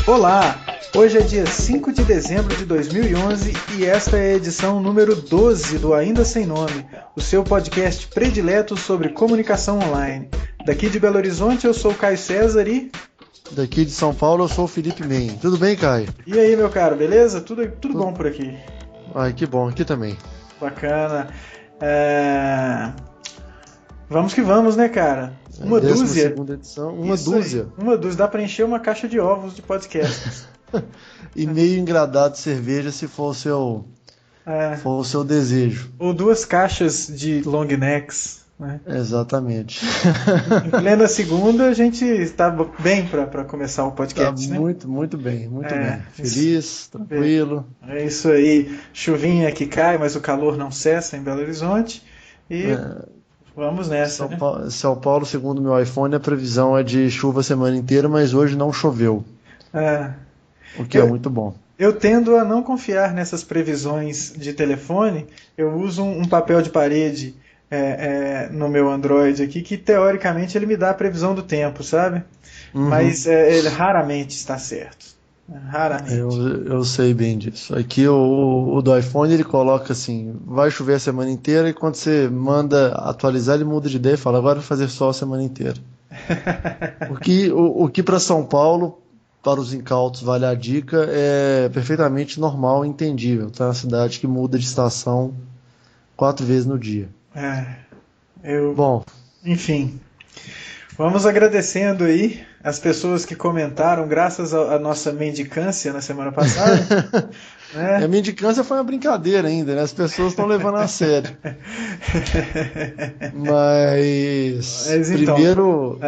Olá! Hoje é dia 5 de dezembro de 2011 e esta é a edição número 12 do Ainda Sem Nome, o seu podcast predileto sobre comunicação online. Daqui de Belo Horizonte eu sou o Caio César e... Daqui de São Paulo eu sou o Felipe Men. Tudo bem, Caio? E aí, meu caro, beleza? Tudo bom por aqui. Ai, que bom, aqui também. Bacana. Vamos que vamos, né, cara? Uma dúzia. Segunda edição, uma dúzia. Uma dúzia, dá pra encher uma caixa de ovos de podcast. E meio engradado de cerveja se for o seu desejo. Ou 2 caixas de long necks. Né? Exatamente. Em plena segunda, a gente está bem para começar o podcast, tá, né? Muito bem. Feliz, tranquilo. É isso aí. Chuvinha que cai, mas o calor não cessa em Belo Horizonte. E vamos nessa, né? São Paulo, segundo meu iPhone, a previsão é de chuva a semana inteira, mas hoje não choveu. O que é muito bom. Eu tendo a não confiar nessas previsões de telefone. Eu uso um papel de parede no meu Android aqui, que teoricamente ele me dá a previsão do tempo, sabe? Uhum. Mas ele raramente está certo. Raramente. Eu sei bem disso. Aqui o do iPhone ele coloca assim, vai chover a semana inteira, e quando você manda atualizar ele muda de ideia e fala, agora vai fazer sol a semana inteira. O que para São Paulo, para os incautos, vale a dica, é perfeitamente normal e entendível. Tá? Uma cidade que muda de estação 4 vezes no dia. Bom, enfim, vamos agradecendo aí as pessoas que comentaram, graças à nossa mendicância na semana passada. Né? A mendicância foi uma brincadeira ainda, né? As pessoas estão levando a sério. Mas primeiro,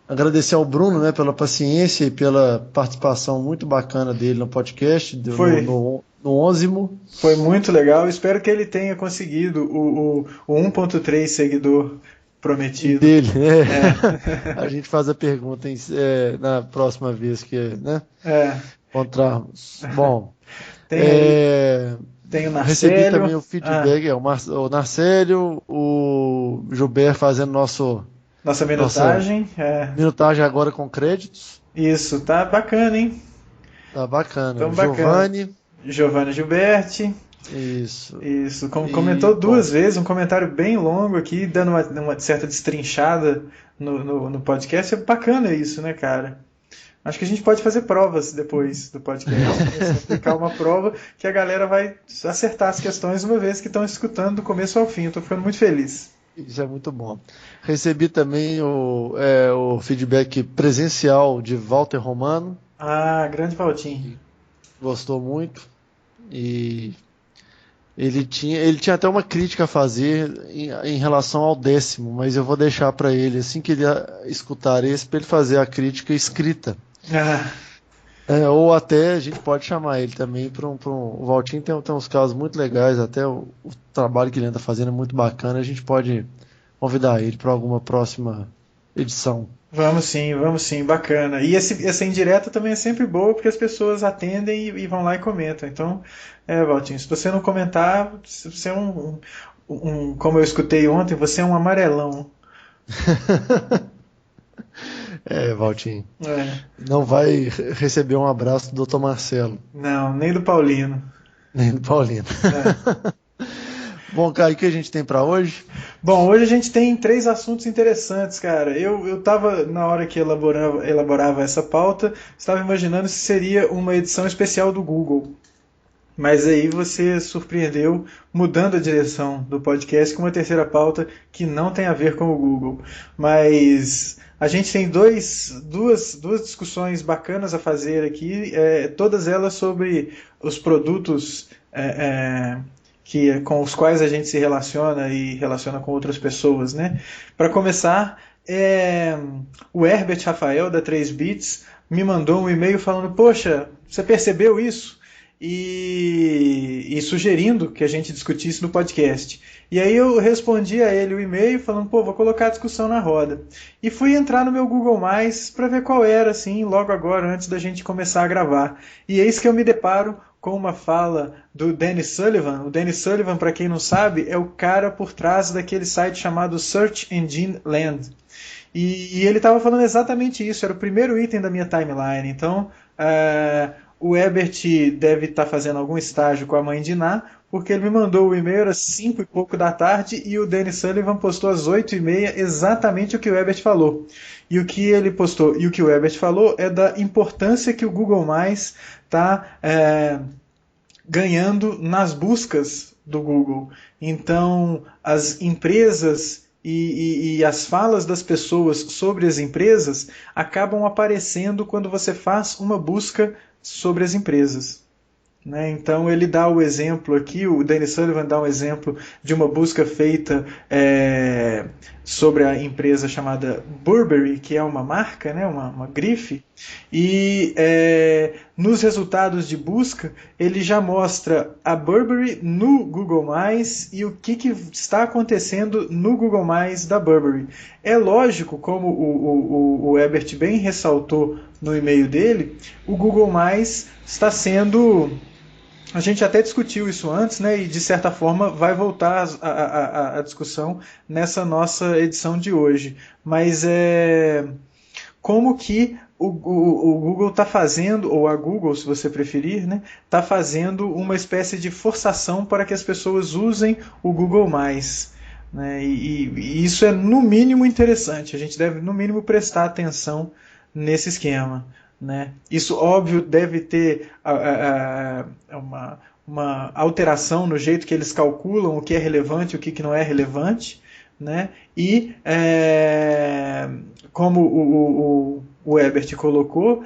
agradecer ao Bruno, né, pela paciência e pela participação muito bacana dele no podcast, no 11º. Foi muito legal, espero que ele tenha conseguido o 1.3 seguidor prometido. Dele, A gente faz a pergunta na próxima vez que encontrarmos. Bom, tem o Narcélio. Recebi também o feedback, o Narcélio, o Gilberto fazendo nossa minutagem. Minutagem agora com créditos. Isso, tá bacana, hein? Tá bacana. Giovanni Gilberti. Isso. Comentou 2 vezes, um comentário bem longo aqui, dando uma certa destrinchada no podcast. É bacana isso, né, cara? Acho que a gente pode fazer provas depois do podcast. Aplicar uma prova que a galera vai acertar as questões uma vez que estão escutando do começo ao fim. Eu tô ficando muito feliz. Isso é muito bom. Recebi também o feedback presencial de Walter Romano. Grande Valtinho. Gostou muito. E ele tinha até uma crítica a fazer em relação ao 10º, mas eu vou deixar para ele, assim que ele escutar esse, para ele fazer a crítica escrita. Ou até a gente pode chamar ele também o Valtinho tem uns casos muito legais, até o trabalho que ele anda fazendo é muito bacana, a gente pode convidar ele para alguma próxima edição. Vamos sim, bacana. E essa indireta também é sempre boa, porque as pessoas atendem e vão lá e comentam. Então, Valtinho, se você não comentar, você é como eu escutei ontem, você é um amarelão. Valtinho. Não vai receber um abraço do Dr. Marcelo. Não, nem do Paulino. Bom, Caio, o que a gente tem para hoje? Bom, hoje a gente tem 3 assuntos interessantes, cara. Eu estava, na hora que elaborava essa pauta, estava imaginando se seria uma edição especial do Google. Mas aí você surpreendeu mudando a direção do podcast com uma terceira pauta que não tem a ver com o Google. Mas a gente tem duas discussões bacanas a fazer aqui, todas elas sobre os produtos com os quais a gente se relaciona e relaciona com outras pessoas, né? Para começar, o Herbert Rafael, da 3bits, me mandou um e-mail falando, poxa, você percebeu isso? E sugerindo que a gente discutisse no podcast. E aí eu respondi a ele o e-mail falando, vou colocar a discussão na roda. E fui entrar no meu Google+, para ver qual era, assim, logo agora, antes da gente começar a gravar. E eis que eu me deparo com uma fala do Danny Sullivan. O Danny Sullivan, para quem não sabe, é o cara por trás daquele site chamado Search Engine Land. E ele estava falando exatamente isso, era o primeiro item da minha timeline. Então, O Herbert deve estar fazendo algum estágio com a mãe de Ná, porque ele me mandou o e-mail às 5 e pouco da tarde e o Danny Sullivan postou às 8h30 exatamente o que o Herbert falou. E o que ele postou e o que o Herbert falou é da importância que o Google Mais está ganhando nas buscas do Google. Então, as empresas e as falas das pessoas sobre as empresas acabam aparecendo quando você faz uma busca sobre as empresas. Né? Então ele dá o exemplo aqui, o Danny Sullivan dá um exemplo de uma busca feita sobre a empresa chamada Burberry, que é uma marca, né? uma grife, e nos resultados de busca ele já mostra a Burberry no Google+, e o que está acontecendo no Google+, da Burberry. É lógico, como o Herbert bem ressaltou no e-mail dele, o Google+, está sendo... A gente até discutiu isso antes, né, e de certa forma vai voltar a discussão nessa nossa edição de hoje. Mas como que o Google está fazendo, ou a Google, se você preferir, né, está fazendo uma espécie de forçação para que as pessoas usem o Google+. Né, e isso é no mínimo interessante. A gente deve no mínimo prestar atenção nesse esquema. Né? Isso, óbvio, deve ter uma alteração no jeito que eles calculam o que é relevante e o que não é relevante. Né? E, como o Herbert colocou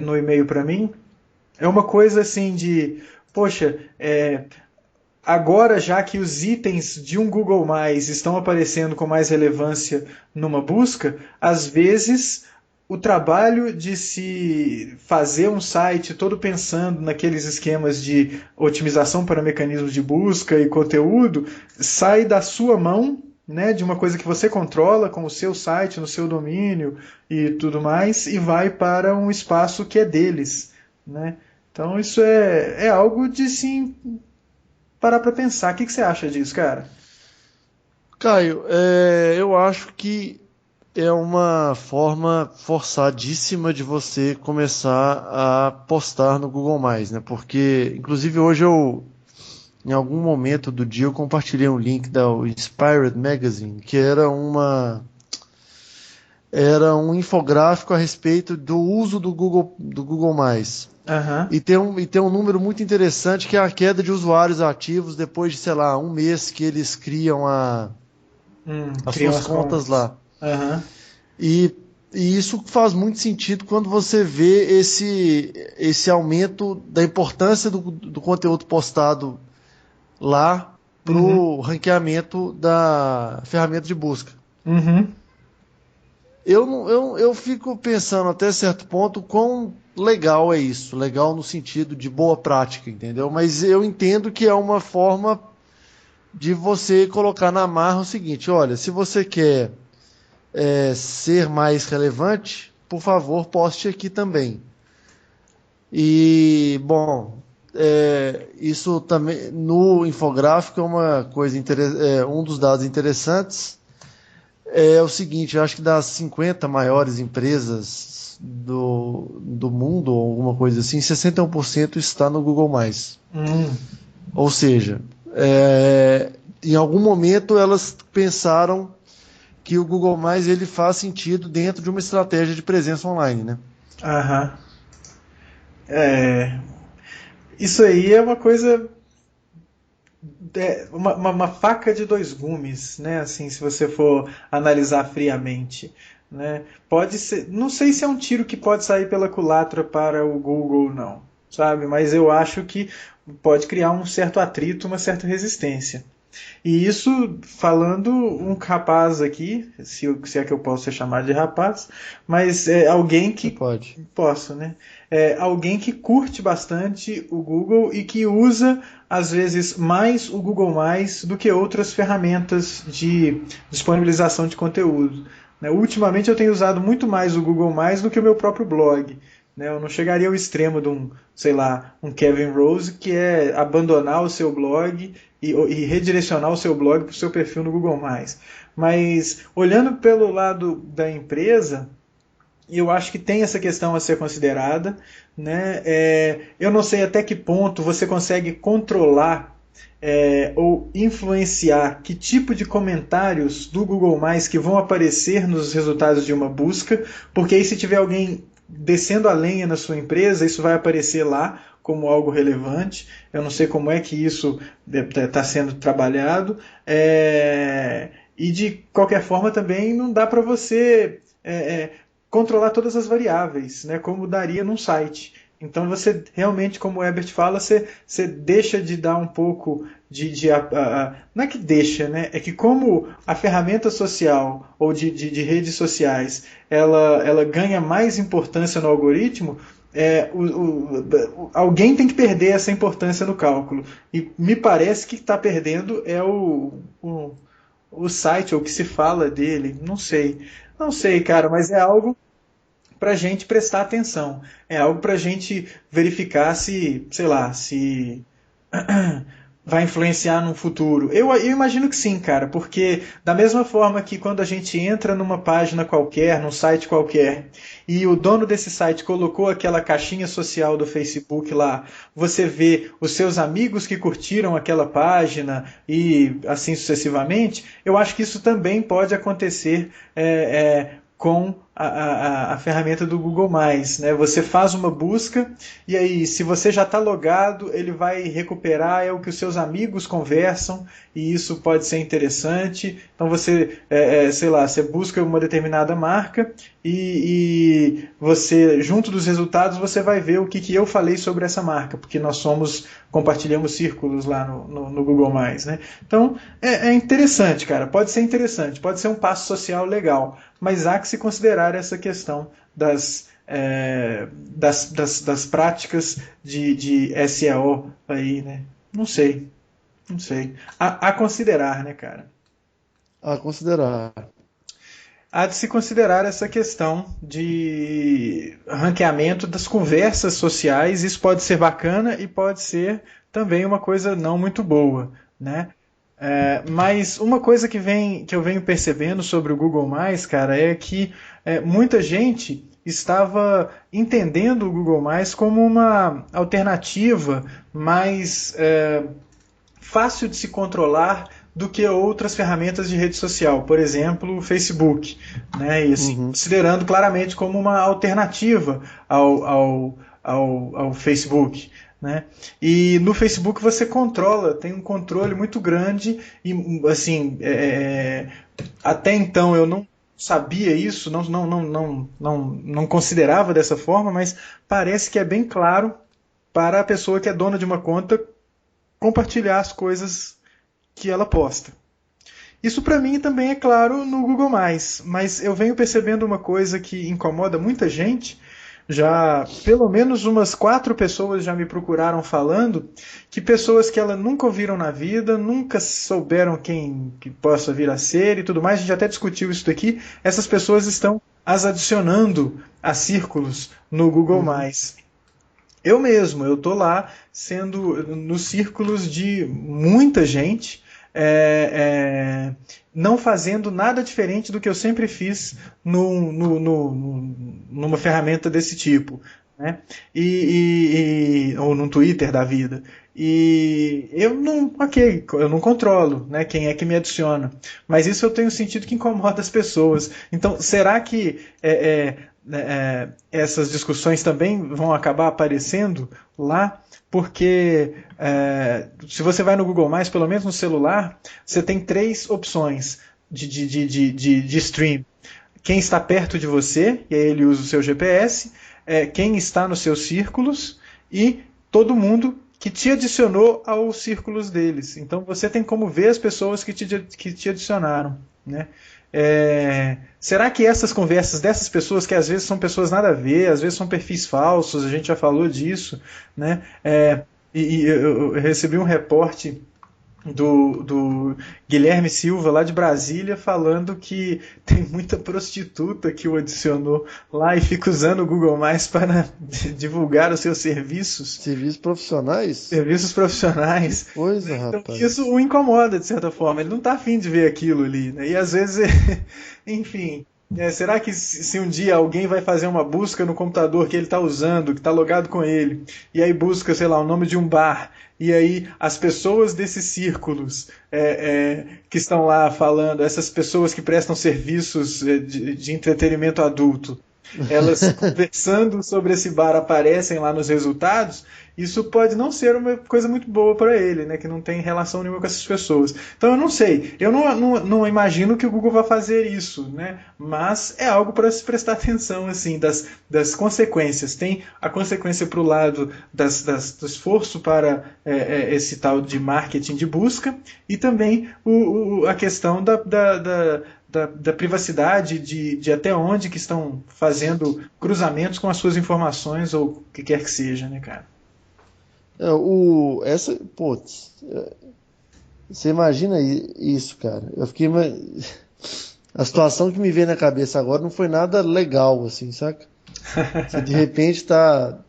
no e-mail para mim, é uma coisa assim de, poxa, agora já que os itens de um Google+, estão aparecendo com mais relevância numa busca, às vezes... O trabalho de se fazer um site todo pensando naqueles esquemas de otimização para mecanismos de busca e conteúdo sai da sua mão, né, de uma coisa que você controla com o seu site, no seu domínio e tudo mais, e vai para um espaço que é deles. Né? Então isso é algo de sim parar para pensar. O que você acha disso, cara? Caio, eu acho que é uma forma forçadíssima de você começar a postar no Google+, né? Porque, inclusive, hoje em algum momento do dia, eu compartilhei um link da Inspired Magazine, que era um infográfico a respeito do uso do Google+. Uhum. E tem um número muito interessante, que é a queda de usuários ativos depois de, sei lá, um mês que eles criam as suas contas lá. Uhum. E isso faz muito sentido quando você vê esse aumento da importância do conteúdo postado lá para o ranqueamento da ferramenta de busca. Uhum. Eu fico pensando até certo ponto quão legal é isso. Legal no sentido de boa prática, entendeu? Mas eu entendo que é uma forma de você colocar na marra o seguinte: olha, se você quer ser mais relevante, por favor, poste aqui também. E, bom, isso também no infográfico é uma coisa um dos dados interessantes. É o seguinte: eu acho que das 50 maiores empresas do mundo, ou alguma coisa assim, 61% está no Google+. Ou seja, em algum momento elas pensaram que o Google+, ele faz sentido dentro de uma estratégia de presença online, né? Aham. Isso aí é uma coisa... uma faca de dois gumes, né? Assim, se você for analisar friamente. Né? Pode ser... Não sei se é um tiro que pode sair pela culatra para o Google, não. Sabe? Mas eu acho que pode criar um certo atrito, uma certa resistência. E isso falando um rapaz aqui, se é que eu posso ser chamado de rapaz, mas é alguém que... Pode. Posso, né? Alguém que curte bastante o Google e que usa, às vezes, mais o Google+, do que outras ferramentas de disponibilização de conteúdo. Né? Ultimamente eu tenho usado muito mais o Google+, do que o meu próprio blog. Né? Eu não chegaria ao extremo de um Kevin Rose, que é abandonar o seu blog e redirecionar o seu blog para o seu perfil no Google+. Mas, olhando pelo lado da empresa, eu acho que tem essa questão a ser considerada, né? Eu não sei até que ponto você consegue controlar ou influenciar que tipo de comentários do Google Mais que vão aparecer nos resultados de uma busca, porque aí se tiver alguém descendo a lenha na sua empresa, isso vai aparecer lá como algo relevante. Eu não sei como é que isso está sendo trabalhado. E de qualquer forma também não dá para você controlar todas as variáveis, né, como daria num site. Então você realmente, como o Herbert fala, você deixa de dar um pouco não é que deixa, né? É que como a ferramenta social ou de redes sociais ela ganha mais importância no algoritmo, alguém tem que perder essa importância no cálculo. E me parece que está perdendo o site, ou o que se fala dele. Não sei. Não sei, cara, mas é algo para a gente prestar atenção. É algo para a gente verificar se, sei lá, se vai influenciar no futuro. Eu imagino que sim, cara, porque da mesma forma que quando a gente entra numa página qualquer, num site qualquer, e o dono desse site colocou aquela caixinha social do Facebook lá, você vê os seus amigos que curtiram aquela página e assim sucessivamente, eu acho que isso também pode acontecer com a ferramenta do Google+, né? Você faz uma busca e aí, se você já está logado, ele vai recuperar o que os seus amigos conversam e isso pode ser interessante. Então você, sei lá, você busca uma determinada marca e você, junto dos resultados, você vai ver o que eu falei sobre essa marca, porque nós compartilhamos círculos lá no Google+, né? Então, é interessante, cara. Pode ser interessante, pode ser um passo social legal, mas há que se considerar essa questão das práticas de SEO aí, né? Não sei, não sei. A considerar, né, cara? A considerar. Há de se considerar essa questão de ranqueamento das conversas sociais. Isso pode ser bacana e pode ser também uma coisa não muito boa, né? Mas uma coisa que eu venho percebendo sobre o Google+, cara, é que muita gente estava entendendo o Google+, como uma alternativa mais fácil de se controlar do que outras ferramentas de rede social, por exemplo, o Facebook, né? E assim, considerando claramente como uma alternativa ao Facebook. Né? E no Facebook você tem um controle muito grande e assim até então eu não sabia isso, não considerava dessa forma, mas parece que é bem claro para a pessoa que é dona de uma conta compartilhar as coisas que ela posta. Isso para mim também é claro no Google+, mas eu venho percebendo uma coisa que incomoda muita gente. Já pelo menos umas 4 pessoas já me procuraram falando que pessoas que ela nunca ouviram na vida, nunca souberam quem que possa vir a ser e tudo mais, a gente até discutiu isso daqui, essas pessoas estão as adicionando a círculos no Google+. Eu mesmo, eu tô lá sendo nos círculos de muita gente, não fazendo nada diferente do que eu sempre fiz numa ferramenta desse tipo, né? Ou num Twitter da vida. E eu não controlo, né, quem é que me adiciona. Mas isso eu tenho sentido que incomoda as pessoas. Então, será que essas discussões também vão acabar aparecendo lá? Porque se você vai no Google+, pelo menos no celular, você tem 3 opções de stream. Quem está perto de você, e aí ele usa o seu GPS, quem está nos seus círculos e todo mundo que te adicionou aos círculos deles. Então você tem como ver as pessoas que te adicionaram, né? Será que essas conversas dessas pessoas, que às vezes são pessoas nada a ver, às vezes são perfis falsos, a gente já falou disso, né? Eu recebi um reporte do Guilherme Silva, lá de Brasília, falando que tem muita prostituta que o adicionou lá e fica usando o Google Mais para divulgar os seus serviços. Serviços profissionais? Serviços profissionais. Que coisa, então, rapaz. isso o incomoda, de certa forma. Ele não está afim de ver aquilo ali. Né? E às vezes, enfim, Será que se um dia alguém vai fazer uma busca no computador que ele está usando, que está logado com ele, e aí busca, sei lá, o nome de um bar, e aí as pessoas desses círculos que estão lá falando, essas pessoas que prestam serviços de entretenimento adulto, elas conversando sobre esse bar aparecem lá nos resultados, isso pode não ser uma coisa muito boa para ele, né, que não tem relação nenhuma com essas pessoas. Então eu não sei, eu não imagino que o Google vá fazer isso, né, mas é algo para se prestar atenção, assim, das consequências. Tem a consequência para o lado do esforço para esse tal de marketing de busca e também a questão da privacidade, de até onde que estão fazendo cruzamentos com as suas informações ou o que quer que seja, né, cara? Putz, você imagina isso, cara? A situação que me veio na cabeça agora não foi nada legal, assim, saca? Você de repente tá.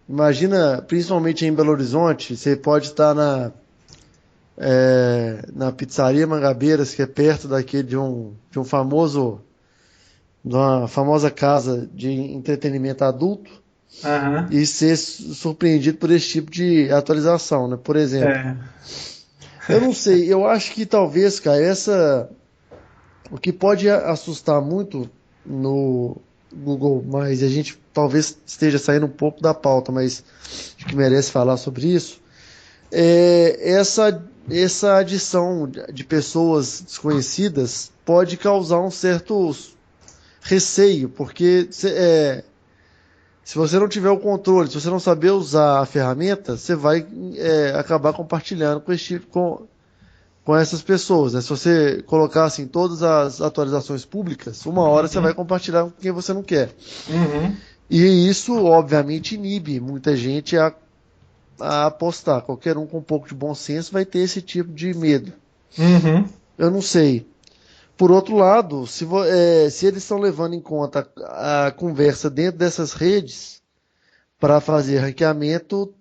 Imagina, principalmente em Belo Horizonte, você pode estar na Pizzaria Mangabeiras, que é perto daquele de uma famosa casa de entretenimento adulto, Aham. e ser surpreendido por esse tipo de atualização, né? Por exemplo, É. eu não sei, eu acho que talvez, cara, o que pode assustar muito no Google, mas a gente talvez esteja saindo um pouco da pauta, mas acho que merece falar sobre isso, essa adição de pessoas desconhecidas pode causar um certo receio, porque se você não tiver o controle, se você não saber usar a ferramenta, você vai acabar compartilhando com essas pessoas, né? Se você colocar assim todas as atualizações públicas, uma hora você vai compartilhar com quem você não quer. Uhum. E isso, obviamente, inibe muita gente a apostar. Qualquer um com um pouco de bom senso vai ter esse tipo de medo. Uhum. Eu não sei. Por outro lado, se eles estão levando em conta a conversa dentro dessas redes para fazer ranqueamento,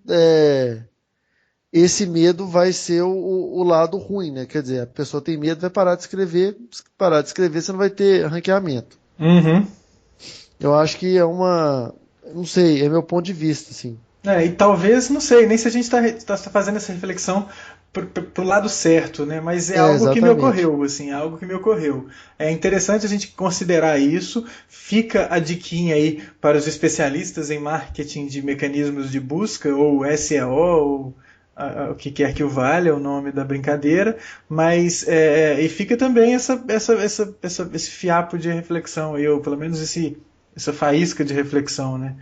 esse medo vai ser o lado ruim, né? Quer dizer, a pessoa tem medo, vai parar de escrever, se parar de escrever, você não vai ter ranqueamento. Uhum. Eu acho que não sei, é meu ponto de vista, assim. E talvez, não sei, nem se a gente está fazendo essa reflexão pro lado certo, né? Mas é algo que me Exatamente. ocorreu, assim, é algo que me ocorreu. É interessante a gente considerar isso. Fica a diquinha aí para os especialistas em marketing de mecanismos de busca, ou SEO, ou o que quer que o valha, o nome da brincadeira, mas e fica também esse fiapo de reflexão aí, ou pelo menos essa faísca de reflexão, né?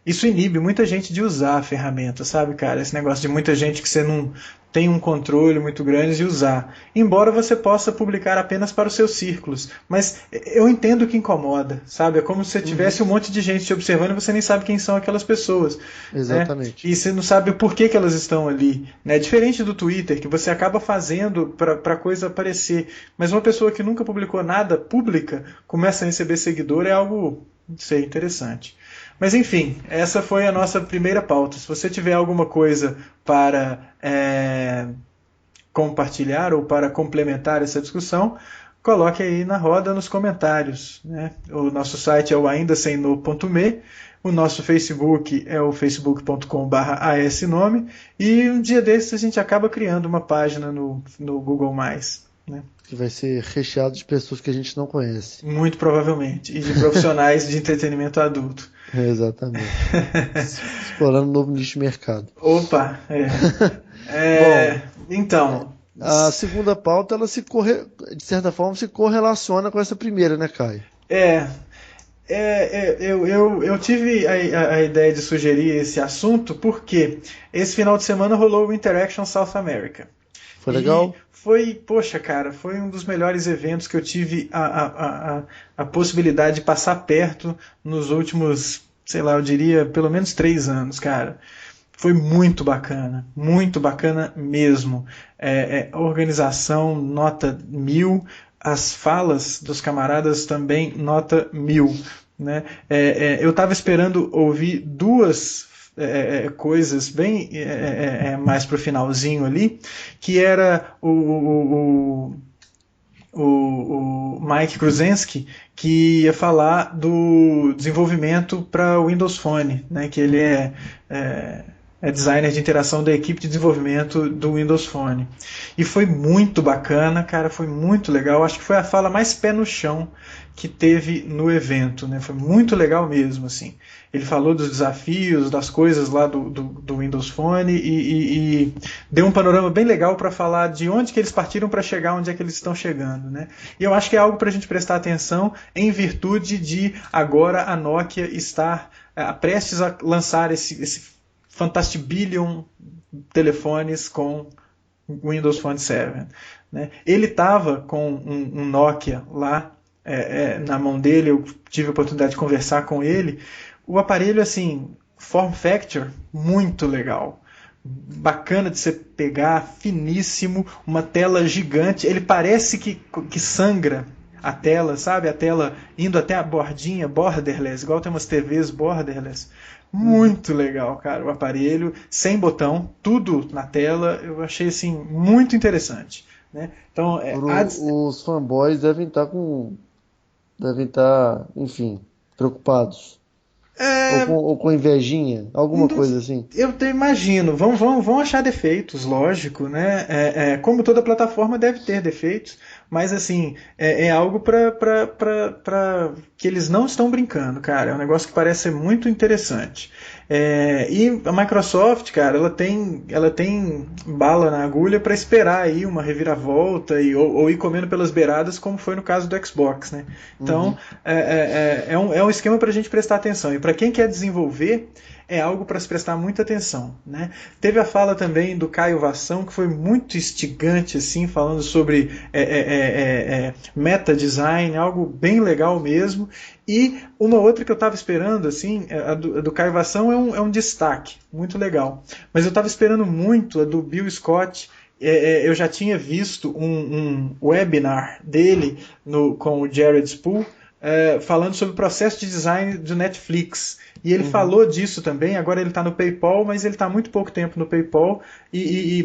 Isso inibe muita gente de usar a ferramenta, sabe, cara? Esse negócio de muita gente que você não tem um controle muito grande de usar. Embora você possa publicar apenas para os seus círculos. Mas eu entendo que incomoda, sabe? É como se você tivesse um monte de gente te observando e você nem sabe quem são aquelas pessoas. Né? Exatamente. E você não sabe o porquê que elas estão ali. Né? Diferente do Twitter, que você acaba fazendo para a coisa aparecer. Mas uma pessoa que nunca publicou nada pública começa a receber seguidor é algo, não sei, interessante. Mas enfim, essa foi a nossa primeira pauta. Se você tiver alguma coisa para compartilhar ou para complementar essa discussão, coloque aí na roda nos comentários. Né? O nosso site é o aindasemno.me, o nosso Facebook é o facebook.com/asnome e um dia desses a gente acaba criando uma página no Google+. Né? Que vai ser recheado de pessoas que a gente não conhece. Muito provavelmente. E de profissionais de entretenimento adulto. Exatamente. Explorando um novo nicho de mercado. Opa! Bom, Então. a segunda pauta, ela de certa forma, se correlaciona com essa primeira, né, Caio? Eu tive a ideia de sugerir esse assunto porque esse final de semana rolou o Interaction South America. Foi E legal? poxa, cara, foi um dos melhores eventos que eu tive a possibilidade de passar perto nos últimos, sei lá, eu diria pelo menos 3 anos, cara. Foi muito bacana mesmo. A organização, nota 1000, as falas dos camaradas também, nota 1000. Né? Eu estava esperando ouvir duas coisas bem mais para o finalzinho ali, que era o Mike Kruszenski, que ia falar do desenvolvimento para o Windows Phone, né, que ele é designer de interação da equipe de desenvolvimento do Windows Phone. E foi muito bacana, cara, foi muito legal. Acho que foi a fala mais pé no chão que teve no evento, né? Foi muito legal mesmo, assim. Ele falou dos desafios, das coisas lá do Windows Phone e deu um panorama bem legal para falar de onde que eles partiram para chegar onde é que eles estão chegando, né? E eu acho que é algo para a gente prestar atenção em virtude de agora a Nokia estar prestes a lançar esse Fantastibillion telefones com Windows Phone 7. Né? Ele estava com um Nokia lá na mão dele, eu tive a oportunidade de conversar com ele. O aparelho, assim, form factor, muito legal. Bacana de você pegar, finíssimo, uma tela gigante. Ele parece que sangra a tela, sabe? A tela indo até a bordinha, borderless, igual tem umas TVs borderless. Muito legal, cara, o aparelho, sem botão, tudo na tela, eu achei assim muito interessante, né? Então, os fanboys devem estar, enfim, preocupados. Ou com invejinha, alguma coisa assim. Eu imagino, vão achar defeitos, lógico, né? Como toda plataforma deve ter defeitos, mas assim, é algo para que eles não estão brincando, cara. É um negócio que parece ser muito interessante. E a Microsoft, cara, ela tem bala na agulha para esperar aí uma reviravolta ou ir comendo pelas beiradas, como foi no caso do Xbox, né? Então, é um esquema para a gente prestar atenção. E para quem quer desenvolver, é algo para se prestar muita atenção, né? Teve a fala também do Caio Vassão, que foi muito instigante, assim, falando sobre meta design, algo bem legal mesmo. E uma outra que eu estava esperando, assim, a do Caio Vassão é um destaque, muito legal. Mas eu estava esperando muito a do Bill Scott. Eu já tinha visto um webinar dele com o Jared Spool, falando sobre o processo de design do Netflix. E ele falou disso também. Agora ele está no PayPal, mas ele está há muito pouco tempo no PayPal,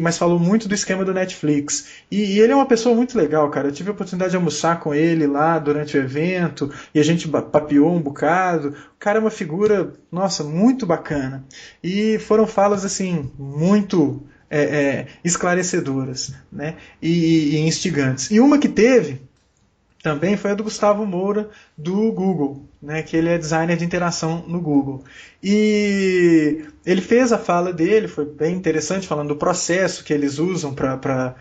mas falou muito do esquema do Netflix. E ele é uma pessoa muito legal, cara. Eu tive a oportunidade de almoçar com ele lá durante o evento, e a gente papeou um bocado. O cara é uma figura, nossa, muito bacana. E foram falas, assim, muito esclarecedoras, né? E instigantes. E uma que teve também foi a do Gustavo Moura, do Google, né, que ele é designer de interação no Google. E ele fez a fala dele, foi bem interessante, falando do processo que eles usam para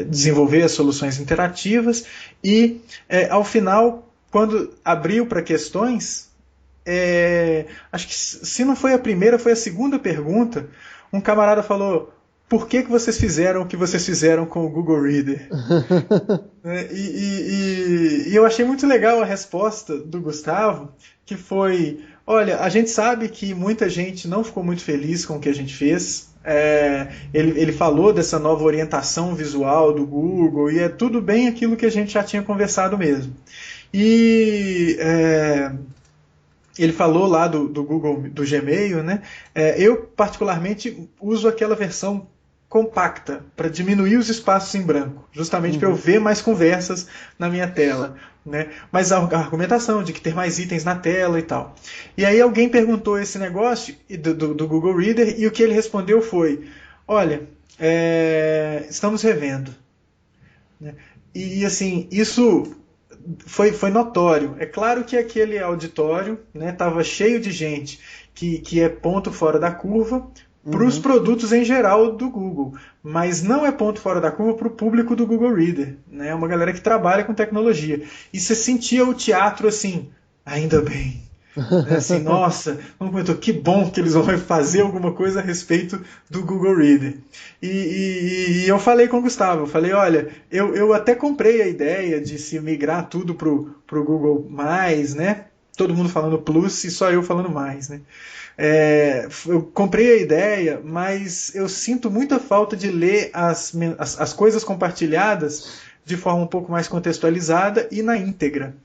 desenvolver as soluções interativas. E, ao final, quando abriu para questões, acho que se não foi a primeira, foi a segunda pergunta, um camarada falou: por que vocês fizeram o que vocês fizeram com o Google Reader? E eu achei muito legal a resposta do Gustavo, que foi: olha, a gente sabe que muita gente não ficou muito feliz com o que a gente fez. Ele falou dessa nova orientação visual do Google, e é tudo bem aquilo que a gente já tinha conversado mesmo. E ele falou lá do Google, do Gmail, né? Eu particularmente uso aquela versão compacta para diminuir os espaços em branco, justamente para eu ver mais conversas na minha tela, né? Mas a argumentação de que ter mais itens na tela e tal. E aí alguém perguntou esse negócio do Google Reader, e o que ele respondeu foi: olha, estamos revendo, né? E assim, isso foi notório. É claro que aquele auditório estava cheio de gente que é ponto fora da curva para os produtos em geral do Google, mas não é ponto fora da curva para o público do Google Reader, né? Uma galera que trabalha com tecnologia. E você sentia o teatro assim: ainda bem. Assim, nossa, que bom que eles vão fazer alguma coisa a respeito do Google Reader. E eu falei com o Gustavo, eu falei: olha, eu até comprei a ideia de se migrar tudo pro Google+, né? Todo mundo falando Plus e só eu falando mais, né? Eu comprei a ideia, mas eu sinto muita falta de ler as coisas compartilhadas de forma um pouco mais contextualizada e na íntegra,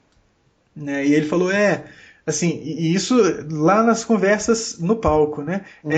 né? E ele falou: Assim, e isso lá nas conversas no palco, né? Uhum.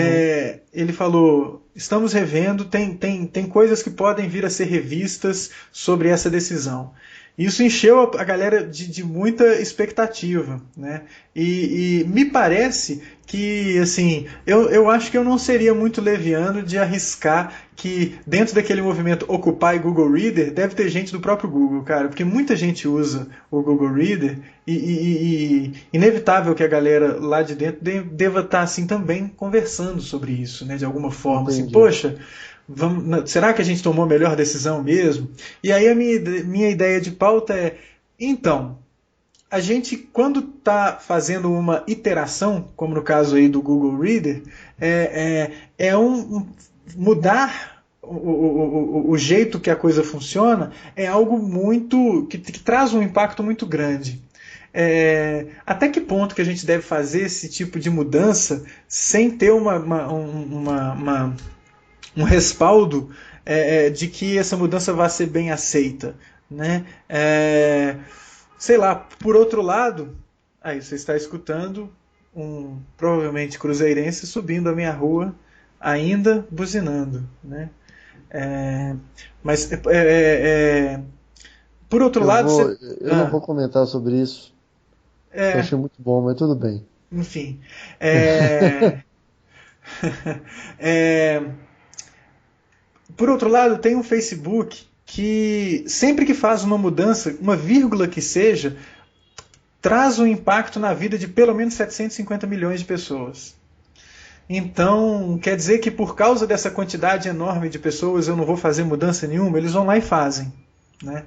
Ele falou: estamos revendo, tem coisas que podem vir a ser revistas sobre essa decisão. Isso encheu a galera de muita expectativa, né? E me parece que, assim, eu acho que eu não seria muito leviano de arriscar que dentro daquele movimento Occupy Google Reader deve ter gente do próprio Google, cara, porque muita gente usa o Google Reader e inevitável que a galera lá de dentro deva estar assim também conversando sobre isso, né, de alguma forma, assim, Entendi. poxa, será que a gente tomou a melhor decisão mesmo? E aí a minha ideia de pauta é, então, a gente, quando está fazendo uma iteração, como no caso aí do Google Reader, mudar o jeito que a coisa funciona é algo muito que traz um impacto muito grande. Até que ponto que a gente deve fazer esse tipo de mudança sem ter um respaldo de que essa mudança vai ser bem aceita, né? Sei lá, por outro lado, aí você está escutando um provavelmente cruzeirense subindo a minha rua, ainda buzinando, né? É, mas por outro Eu lado, vou, você, eu não vou comentar sobre isso, que eu é, achei muito bom, mas tudo bem. enfim, é, é, por outro lado, tem um Facebook que sempre que faz uma mudança, uma vírgula que seja, traz um impacto na vida de pelo menos 750 milhões de pessoas. Então, quer dizer que por causa dessa quantidade enorme de pessoas eu não vou fazer mudança nenhuma? Eles vão lá e fazem. Né?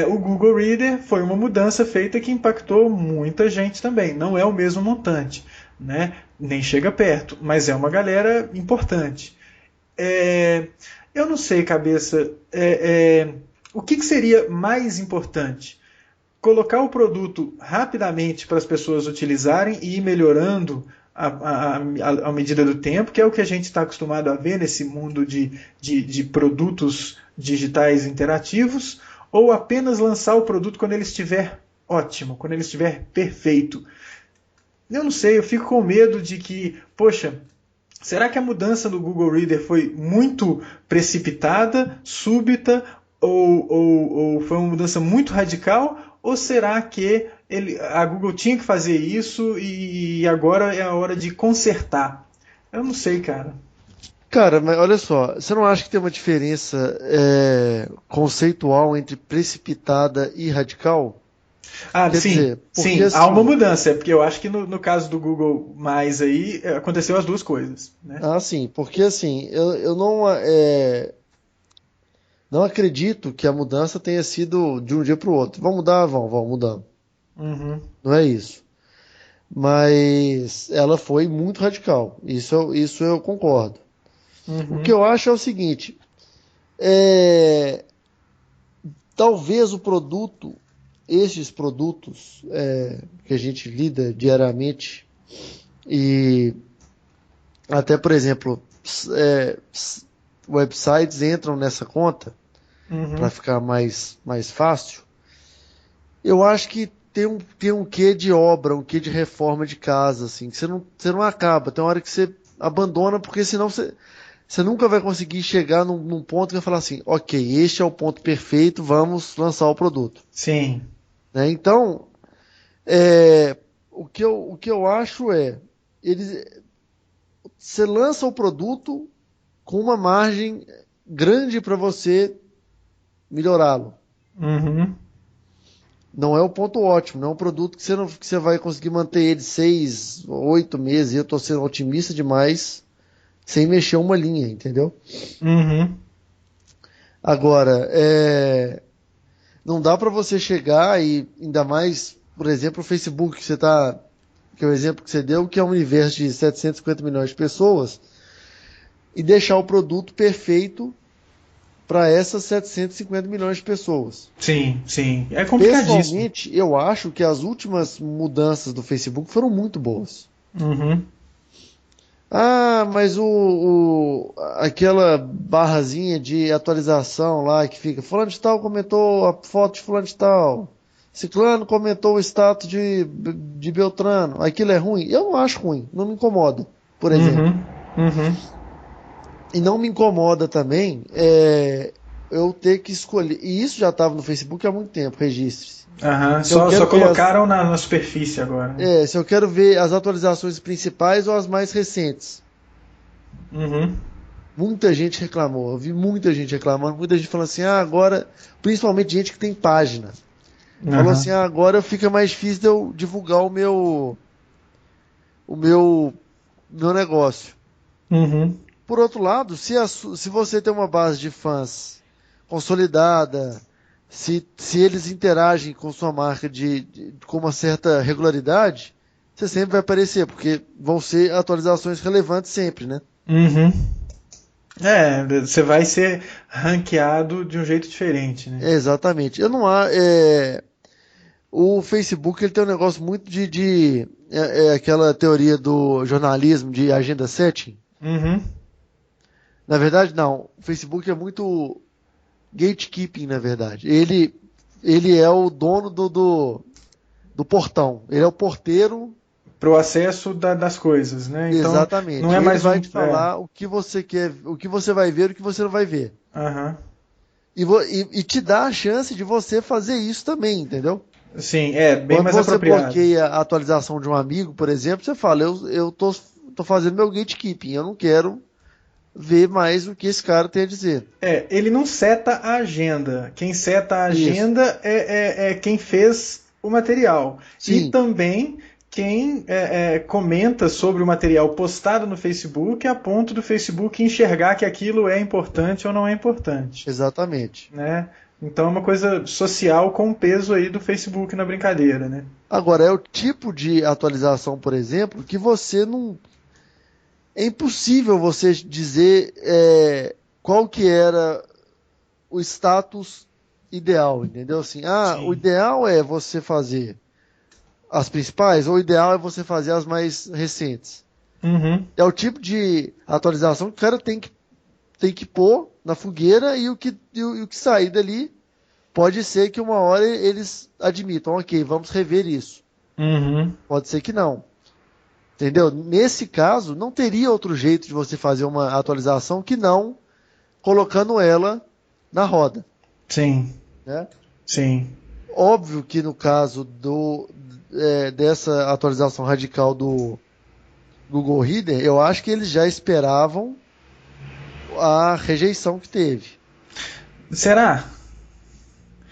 O Google Reader foi uma mudança feita que impactou muita gente também. Não é o mesmo montante, né? Nem chega perto, mas é uma galera importante. Eu não sei, cabeça. O que seria mais importante? Colocar o produto rapidamente para as pessoas utilizarem e ir melhorando à medida do tempo, que é o que a gente está acostumado a ver nesse mundo de produtos digitais interativos, ou apenas lançar o produto quando ele estiver ótimo, quando ele estiver perfeito. Eu não sei, eu fico com medo de que, poxa, será que a mudança do Google Reader foi muito precipitada, súbita, ou foi uma mudança muito radical? Ou será que a Google tinha que fazer isso e agora é a hora de consertar? Eu não sei, cara. Cara, mas olha só, você não acha que tem uma diferença conceitual entre precipitada e radical? Ah, Quer sim, dizer, porque sim, há uma assim, mudança, porque eu acho que no caso do Google Mais aí, aconteceu as duas coisas, né? porque assim, eu não, não acredito que a mudança tenha sido de um dia para o outro. Vamos mudar? Vamos mudando. Uhum, Não é isso. Mas ela foi muito radical. Isso eu concordo. O que uhum, eu acho é o seguinte: é, talvez o produto, esses produtos que a gente lida diariamente, e até, por exemplo, é, websites entram nessa conta para uhum, ficar mais fácil. Eu acho que tem um quê de obra, um quê de reforma de casa, assim, que você não acaba. Tem uma hora que você abandona, porque senão você nunca vai conseguir chegar num ponto que vai falar assim, ok, este é o ponto perfeito, vamos lançar o produto. sim, Né? Então, é, o que eu acho eles, você lança o produto com uma margem grande para você melhorá-lo. uhum, Não é o ponto ótimo, não é um produto que que você vai conseguir manter ele 6, 8 meses. E eu estou sendo otimista demais sem mexer uma linha, entendeu? uhum, Agora, não dá para você chegar e ainda mais, por exemplo, o Facebook que é o exemplo que você deu, que é um universo de 750 milhões de pessoas, e deixar o produto perfeito para essas 750 milhões de pessoas. sim, sim. É complicadíssimo. Pessoalmente, eu acho que as últimas mudanças do Facebook foram muito boas. Uhum. Ah, mas aquela barrazinha de atualização lá que fica, fulano de tal comentou a foto de fulano de tal. Ciclano comentou o status de Beltrano, aquilo é ruim? Eu não acho ruim, não me incomoda, por exemplo. Uhum. E não me incomoda também eu ter que escolher. E isso já estava no Facebook há muito tempo, registre-se. Aham. Se eu Só quero ver colocaram na superfície agora, né? se eu quero ver as atualizações principais ou as mais recentes. Uhum. Muita gente reclamou, eu vi muita gente reclamando, muita gente falando assim, agora, principalmente gente que tem página. Falou assim, Aham. agora fica mais difícil de eu divulgar o meu negócio. Uhum. Por outro lado, se você tem uma base de fãs consolidada, se eles interagem com sua marca com uma certa regularidade, você sempre vai aparecer, porque vão ser atualizações relevantes sempre, né? Uhum. Você vai ser ranqueado de um jeito diferente, né? Exatamente. Eu não há, o Facebook ele tem um negócio muito aquela teoria do jornalismo de agenda setting. Uhum. Na verdade, não. O Facebook é muito gatekeeping, na verdade. Ele é o dono do portão. Ele é o porteiro. Pro acesso das coisas, né? Então, não Exatamente. é Ele mais vai um. te falar o que você quer, o que você vai ver, e o que você não vai ver. Aham. E te dá a chance de você fazer isso também, entendeu? Sim, é bem Quando mais você apropriado. bloqueia a atualização de um amigo, por exemplo, você fala, eu tô fazendo meu gatekeeping, eu não quero ver mais o que esse cara tem a dizer. Ele não seta a agenda. Quem seta a Isso. agenda é quem fez o material. E Sim, também quem comenta sobre o material postado no Facebook a ponto do Facebook enxergar que aquilo é importante ou não é importante. exatamente. Né? Então é uma coisa social com o peso aí do Facebook na brincadeira, né? Agora, é o tipo de atualização, por exemplo, que você não. É impossível você dizer qual que era o status ideal, entendeu? Assim, o Sim. ideal é você fazer as principais, ou o ideal é você fazer as mais recentes. Uhum. É o tipo de atualização que o cara tem que pôr na fogueira e o que sair dali pode ser que uma hora eles admitam, ok, vamos rever isso. Uhum. Pode ser que não. Entendeu? Nesse caso, não teria outro jeito de você fazer uma atualização que não colocando ela na roda. Sim. Né? Sim. Óbvio que no caso dessa atualização radical do Google Reader, eu acho que eles já esperavam a rejeição que teve. Será?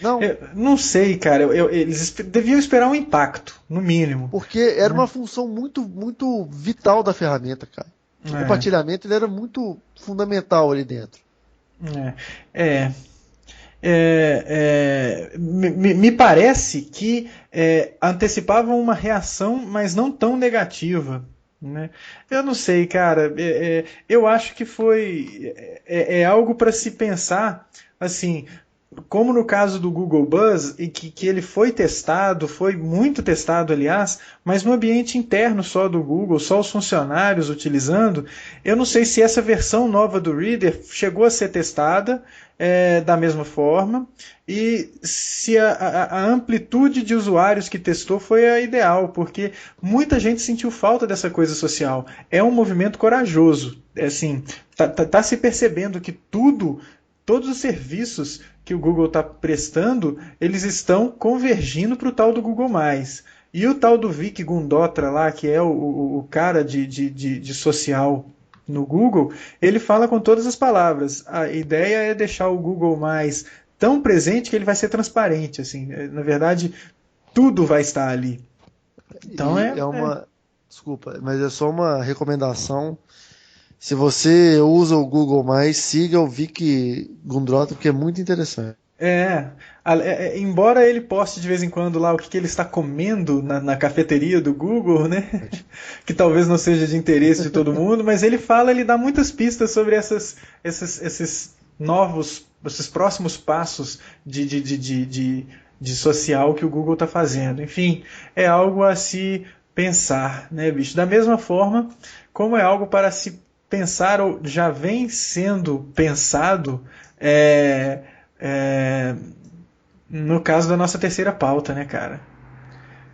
Não, Não sei, cara. Eles deviam esperar um impacto, no mínimo. porque era uma função muito, muito vital da ferramenta, cara. O É, compartilhamento ele era muito fundamental ali dentro. é, é, me parece que antecipavam uma reação, mas não tão negativa. Né? Eu não sei, cara. Eu acho que é algo para se pensar assim. Como no caso do Google Buzz, e que ele foi testado, foi muito testado, aliás, mas no ambiente interno só do Google, só os funcionários utilizando, eu não sei se essa versão nova do Reader chegou a ser testada da mesma forma e se a amplitude de usuários que testou foi a ideal, porque muita gente sentiu falta dessa coisa social. É um movimento corajoso. Assim, tá se percebendo que todos os serviços que o Google está prestando, eles estão convergindo para o tal do Google+. E o tal do Vic Gundotra lá, que é o cara de social no Google, ele fala com todas as palavras. A ideia é deixar o Google+ tão presente que ele vai ser transparente. Assim, na verdade, tudo vai estar ali. Então E desculpa, mas é só uma recomendação. Se você usa o Google+, siga o Vic Gundotra, porque é muito interessante. É, embora ele poste de vez em quando lá o que ele está comendo na cafeteria do Google, né? Que talvez não seja de interesse de todo mundo, mas ele dá muitas pistas sobre esses novos, esses próximos passos de social que o Google está fazendo. Enfim, é algo a se pensar, né, bicho? Da mesma forma como é algo para se pensar ou já vem sendo pensado. É, No caso da nossa terceira pauta, né, cara?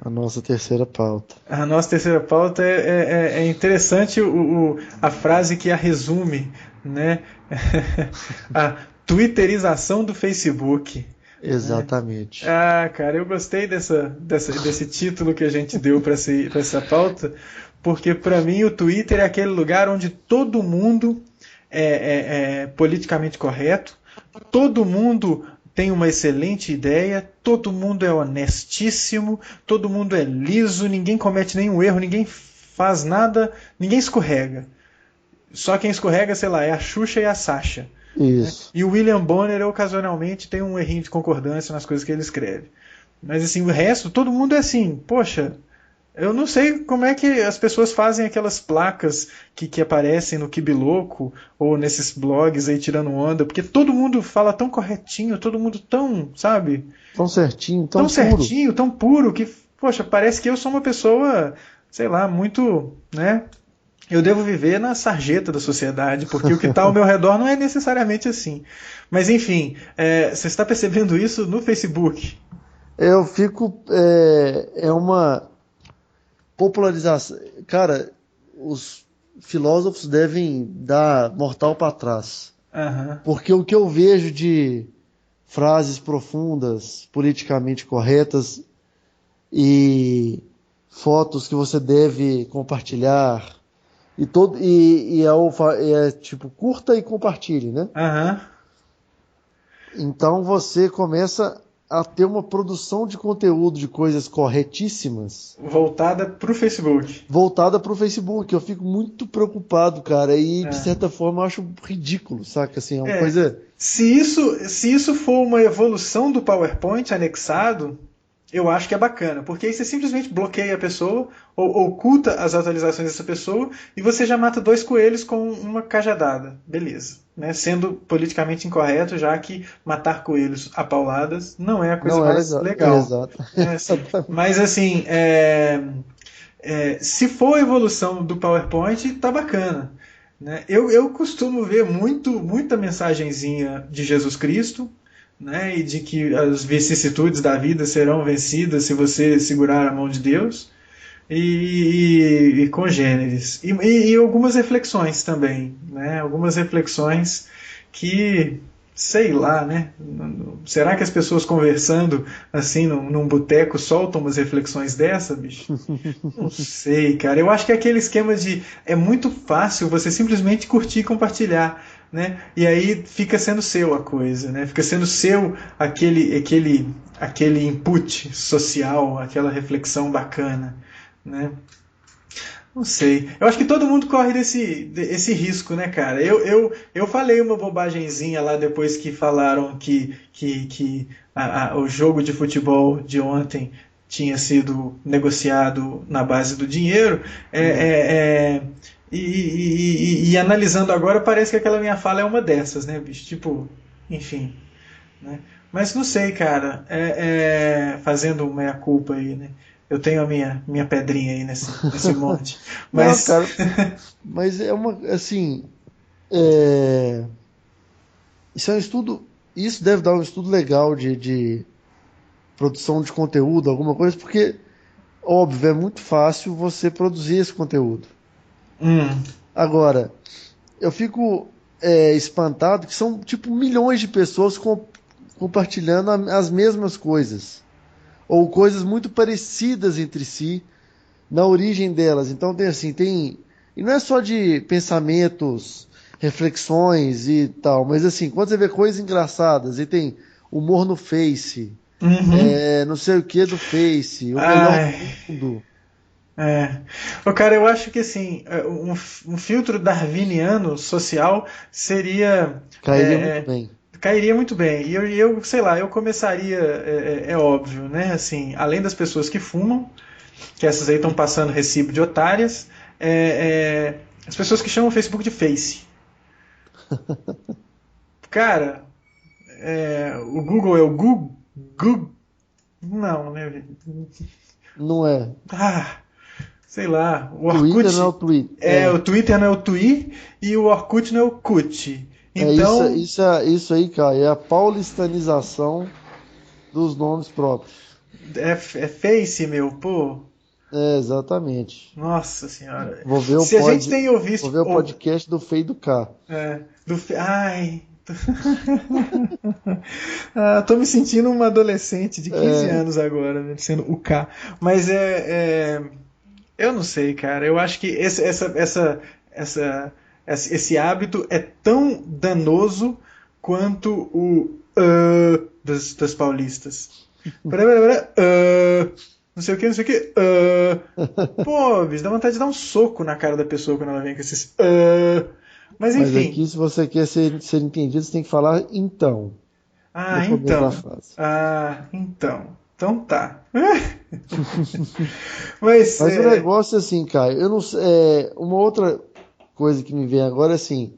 A nossa terceira pauta. A nossa terceira pauta é interessante a frase que a resume, né? A twitterização do Facebook. Né? Exatamente. Ah, cara, eu gostei desse título que a gente deu para essa pauta, porque para mim o Twitter é aquele lugar onde todo mundo é politicamente correto, todo mundo tem uma excelente ideia, todo mundo é honestíssimo, todo mundo é liso, ninguém comete nenhum erro, ninguém faz nada, ninguém escorrega. Só quem escorrega, sei lá, é a Xuxa e a Sasha. Né? Isso. E o William Bonner, ocasionalmente, tem um errinho de concordância nas coisas que ele escreve. Mas assim, o resto, todo mundo é assim, poxa, eu não sei como é que as pessoas fazem aquelas placas que aparecem no Kibiloco ou nesses blogs aí tirando onda, porque todo mundo fala tão corretinho, todo mundo tão, sabe, Tão certinho, tão tão puro. certinho, tão puro, que, poxa, parece que eu sou uma pessoa, sei lá, muito, né? Eu devo viver na sarjeta da sociedade, porque o que está ao meu redor não é necessariamente assim. Mas enfim, você está percebendo isso no Facebook? Eu fico. É uma popularização. Cara, os filósofos devem dar mortal para trás. Aham. Porque o que eu vejo de frases profundas, politicamente corretas e fotos que você deve compartilhar e tipo curta e compartilhe, né? Aham. Então você começa a ter uma produção de conteúdo de coisas corretíssimas Voltada pro Facebook. voltada para o Facebook. Eu fico muito preocupado, cara, e de É. certa forma eu acho ridículo, saca? Assim, é uma É, coisa. se isso for uma evolução do PowerPoint anexado, eu acho que é bacana, porque aí você simplesmente bloqueia a pessoa, ou oculta as atualizações dessa pessoa, e você já mata dois coelhos com uma cajadada. Beleza. Né? Sendo politicamente incorreto, já que matar coelhos a pauladas não é a coisa Não é mais legal. legal. Exato. Né? Mas assim, se for a evolução do PowerPoint, tá bacana. Né? Eu costumo ver muita mensagenzinha de Jesus Cristo, né? E de que as vicissitudes da vida serão vencidas se você segurar a mão de Deus, e congêneres. E algumas reflexões também. Né? Algumas reflexões que, sei lá, né? Será que as pessoas conversando assim num boteco soltam umas reflexões dessa, bicho? Não sei, cara. Eu acho que é aquele esquema de é muito fácil você simplesmente curtir e compartilhar, né? E aí fica sendo seu a coisa, né? Fica sendo seu aquele input social, aquela reflexão bacana, né? Não sei. Eu acho que todo mundo corre esse risco, né, cara? Eu falei uma bobagenzinha lá depois que falaram que o jogo de futebol de ontem tinha sido negociado na base do dinheiro. E analisando agora, parece que aquela minha fala é uma dessas, né, bicho? Tipo, enfim. Né? Mas não sei, cara. Fazendo uma meia-culpa aí, né? Eu tenho a minha pedrinha aí nesse monte. Não, Mas. cara, mas é uma, assim, é, isso é um estudo, isso deve dar um estudo legal de produção de conteúdo, alguma coisa, porque, óbvio, é muito fácil você produzir esse conteúdo. hum, Agora, eu fico espantado que são, tipo, milhões de pessoas compartilhando as mesmas coisas, ou coisas muito parecidas entre si, na origem delas. Então tem assim, e não é só de pensamentos, reflexões e tal, mas assim, quando você vê coisas engraçadas e tem humor no Face, uhum. não sei o que do Face, o melhor Ai, do mundo, é. Ô, cara, eu acho que assim, um filtro darwiniano social seria. cairia muito bem. Cairia muito bem. E eu, sei lá, eu começaria, é óbvio, né? Assim, além das pessoas que fumam, que essas aí estão passando recibo de otárias, as pessoas que chamam o Facebook de Face. Cara, o Google é o Google? Google? Não, né? Não é. Ah, sei lá, o Twitter não é o Orkut Twitter. o Twitter não é o Twi e o Orkut não é o Kut. É isso, Então, isso aí, cara, é a paulistanização dos nomes próprios. É Face, meu, pô. Exatamente. Nossa senhora. Vou ver Se a gente tem vou ver o podcast do Fei do K. Ai. Tô me sentindo uma adolescente de 15 anos agora, né, sendo o K. Mas eu não sei, cara. Eu acho que esse hábito é tão danoso quanto o das paulistas. Não sei o que, não sei o que. Pô, bicho, dá vontade de dar um soco na cara da pessoa quando ela vem com esses. Mas Mas enfim. aqui, se você quer ser entendido, você tem que falar então. No começo da frase. Então tá. Mas o negócio é assim, Caio, eu não sei, uma outra coisa que me vem agora é assim,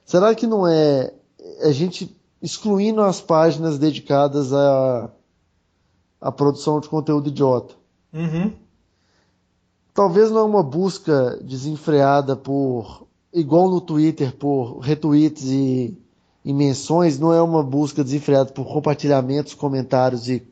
será que não é a gente excluindo as páginas dedicadas à produção de conteúdo idiota? Uhum. Talvez não é uma busca desenfreada igual no Twitter, por retweets e menções, não é uma busca desenfreada por compartilhamentos, comentários e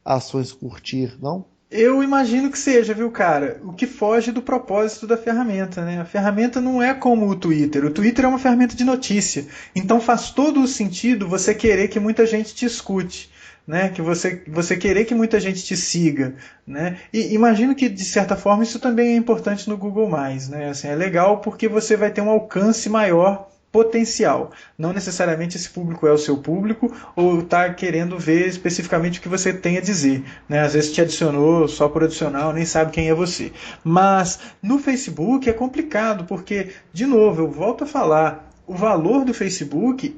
ações curtir, não? Eu imagino que seja, viu, cara? O que foge do propósito da ferramenta, né? A ferramenta não é como o Twitter. O Twitter é uma ferramenta de notícia. Então faz todo o sentido você querer que muita gente te escute, né? Que você querer que muita gente te siga, né? E imagino que, de certa forma, isso também é importante no Google+, né? Assim, é legal porque você vai ter um alcance maior potencial. Não necessariamente esse público é o seu público ou está querendo ver especificamente o que você tem a dizer, né? Às vezes te adicionou só por adicional, nem sabe quem é você. Mas no Facebook é complicado porque, de novo, eu volto a falar, o valor do Facebook,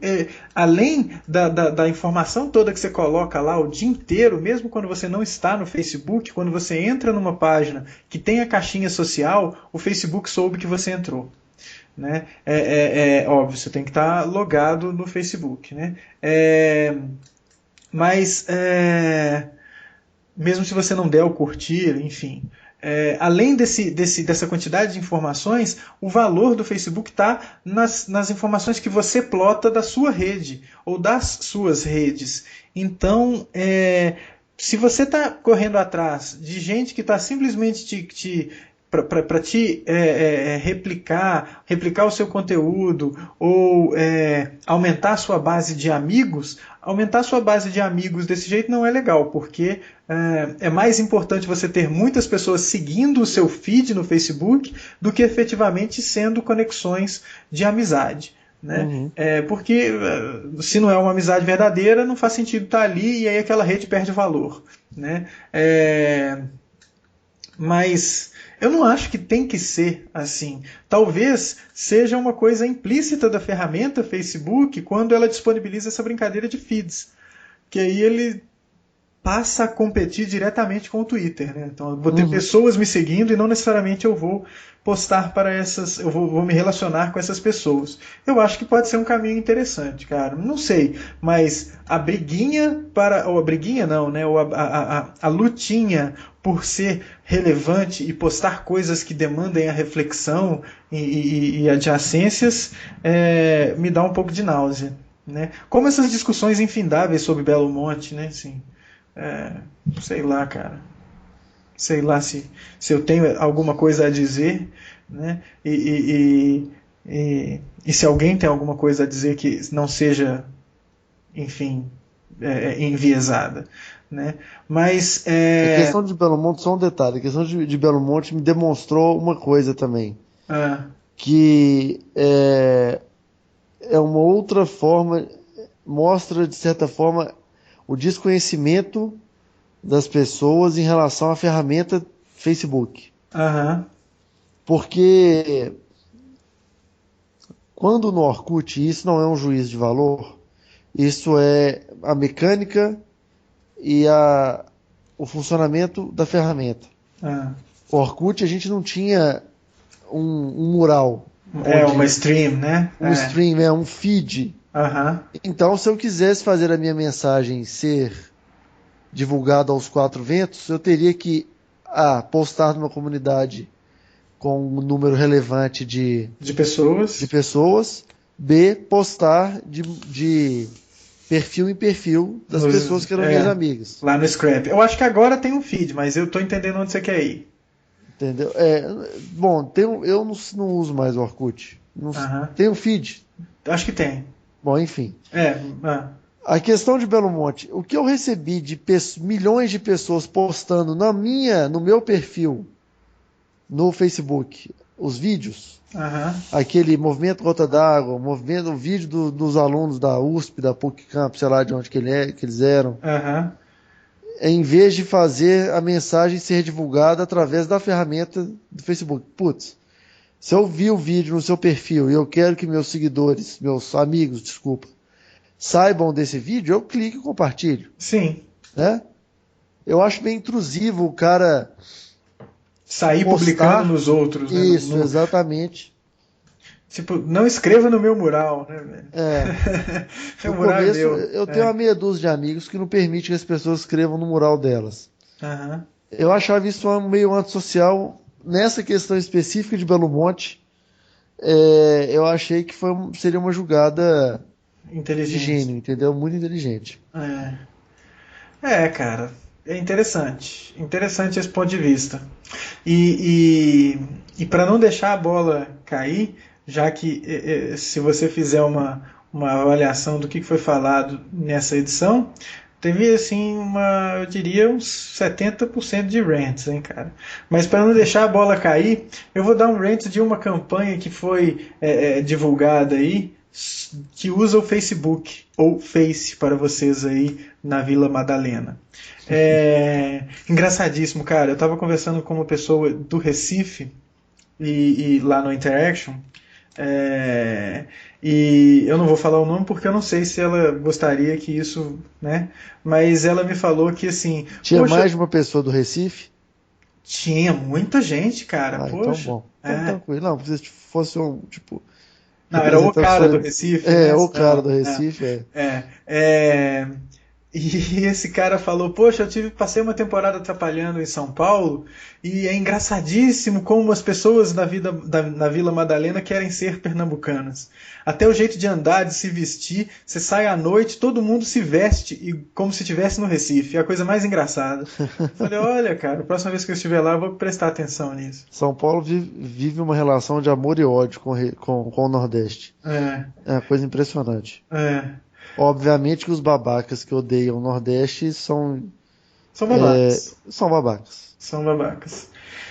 além da informação toda que você coloca lá o dia inteiro, mesmo quando você não está no Facebook, quando você entra numa página que tem a caixinha social, o Facebook soube que você entrou. Né? Óbvio, você tem que estar logado no Facebook. Né? Mas, mesmo se você não der o curtir, enfim, além dessa quantidade de informações, o valor do Facebook está nas informações que você plota da sua rede ou das suas redes. Então, se você está correndo atrás de gente que está simplesmente para te replicar o seu conteúdo ou aumentar a sua base de amigos, aumentar a sua base de amigos desse jeito não é legal, porque é mais importante você ter muitas pessoas seguindo o seu feed no Facebook do que efetivamente sendo conexões de amizade. Né? Uhum. Porque se não é uma amizade verdadeira, não faz sentido estar ali e aí aquela rede perde valor. Né? Mas eu não acho que tem que ser assim. Talvez seja uma coisa implícita da ferramenta Facebook quando ela disponibiliza essa brincadeira de feeds. Que aí ele passa a competir diretamente com o Twitter. Né? Então eu vou ter pessoas me seguindo e não necessariamente eu vou postar para essas. Eu vou me relacionar com essas pessoas. Eu acho que pode ser um caminho interessante, cara. Não sei, mas a briguinha ou a briguinha não, né? Ou a lutinha por ser relevante e postar coisas que demandem a reflexão e adjacências me dá um pouco de náusea. Né? Como essas discussões infindáveis sobre Belo Monte, né? Assim, sei lá, cara. Sei lá se eu tenho alguma coisa a dizer, né? E se alguém tem alguma coisa a dizer que não seja, enfim, enviesada. Né? Mas a questão de Belo Monte, só um detalhe, a questão de Belo Monte me demonstrou uma coisa também, que é uma outra forma, mostra de certa forma o desconhecimento das pessoas em relação à ferramenta Facebook. Porque quando no Orkut, isso não é um juízo de valor, isso é a mecânica e o funcionamento da ferramenta. O Orkut a gente não tinha um mural. Uma stream, né? Um stream, um feed. Então, se eu quisesse fazer a minha mensagem ser divulgada aos quatro ventos, eu teria que postar numa comunidade com um número relevante de pessoas. B, postar de perfil em perfil das pessoas que eram minhas amigas. Lá no Scrap. Eu acho que agora tem um feed, mas eu tô entendendo onde você quer ir. Entendeu? Bom, eu não uso mais o Orkut. Tem um feed? Acho que tem. Bom, enfim. A questão de Belo Monte, o que eu recebi de milhões de pessoas postando no meu perfil no Facebook, os vídeos, aquele movimento Gota d'Água, o vídeo dos alunos da USP, da PUC Campus, sei lá de onde que eles eram, em vez de fazer a mensagem ser divulgada através da ferramenta do Facebook. Putz, se eu vi o vídeo no seu perfil e eu quero que meus seguidores, meus amigos, desculpa, saibam desse vídeo, eu clico e compartilho. Sim. Né? Eu acho bem intrusivo o cara sair publicando nos outros. Né? Isso, exatamente. Tipo, não escreva no meu mural. Né? No começo, eu tenho uma meia dúzia de amigos que não permite que as pessoas escrevam no mural delas. Eu achava isso meio antissocial. Nessa questão específica de Belo Monte, eu achei que seria uma jogada de gênio, entendeu? Muito inteligente. Cara, é interessante. Interessante esse ponto de vista. E para não deixar a bola cair, já que se você fizer uma avaliação do que foi falado nessa edição, teve assim eu diria uns 70% de rants, hein, cara. Mas para não deixar a bola cair, eu vou dar um rant de uma campanha que foi divulgada aí, que usa o Facebook, ou Face para vocês aí na Vila Madalena. Engraçadíssimo, cara. Eu estava conversando com uma pessoa do Recife e lá no Interaction, e eu não vou falar o nome porque eu não sei se ela gostaria que isso, né? Mas ela me falou que assim... Tinha mais de uma pessoa do Recife? Tinha muita gente, cara. Então bom. Então, tranquilo. Não, se fosse um, tipo... Não, era o cara do Recife. O cara do Recife, E esse cara falou, poxa, passei uma temporada atrapalhando em São Paulo e é engraçadíssimo como as pessoas na Vila Madalena querem ser pernambucanas. Até o jeito de andar, de se vestir, você sai à noite, todo mundo se veste como se estivesse no Recife. É a coisa mais engraçada. Falei, olha, cara, a próxima vez que eu estiver lá eu vou prestar atenção nisso. São Paulo vive uma relação de amor e ódio com o Nordeste. É uma coisa impressionante. Obviamente que os babacas que odeiam o Nordeste são babacas. São babacas.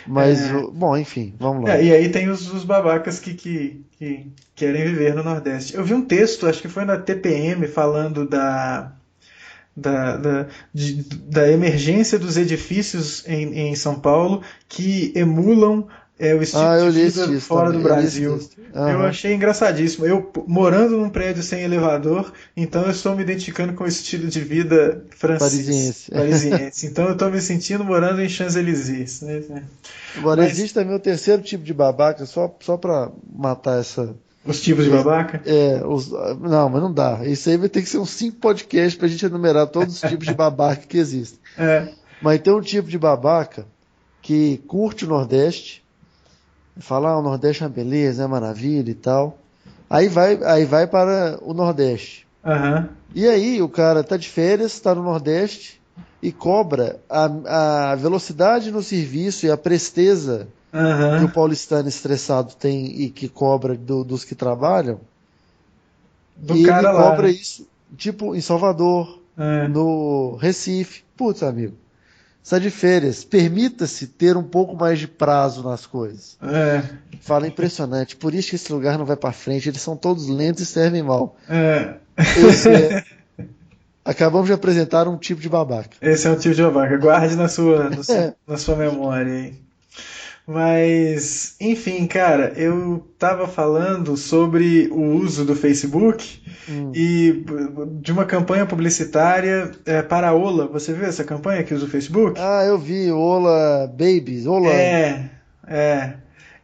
Mas, bom, enfim, vamos lá. E aí tem os babacas que querem viver no Nordeste. Eu vi um texto, acho que foi na TPM, falando da emergência dos edifícios em São Paulo que emulam o estilo de vida fora do Brasil. Eu achei engraçadíssimo. Eu, morando num prédio sem elevador, então eu estou me identificando com o estilo de vida francês. Parisiense. Então eu estou me sentindo morando em Champs-Élysées. Né? Agora, existe também o terceiro tipo de babaca, só para matar essa... Os tipos de babaca? Não, mas não dá. Isso aí vai ter que ser uns 5 podcasts pra gente enumerar todos os tipos de babaca que existem. Mas tem um tipo de babaca que curte o Nordeste, fala, o Nordeste é uma beleza, é uma maravilha e tal. Aí vai para o Nordeste. E aí o cara tá de férias, tá no Nordeste e cobra a velocidade no serviço e a presteza que o paulistano estressado tem e que cobra dos que trabalham. E ele cobra isso, tipo, em Salvador, no Recife. Putz, amigo, está de férias, permita-se ter um pouco mais de prazo nas coisas. Fala, impressionante, por isso que esse lugar não vai para frente, eles são todos lentos e servem mal. Acabamos de apresentar um tipo de babaca. Esse é um tipo de babaca, guarde na sua memória aí. Mas, enfim, cara, eu tava falando sobre o uso do Facebook e de uma campanha publicitária para a Ola. Você viu essa campanha que usa o Facebook? Eu vi, Ola Babies, Ola.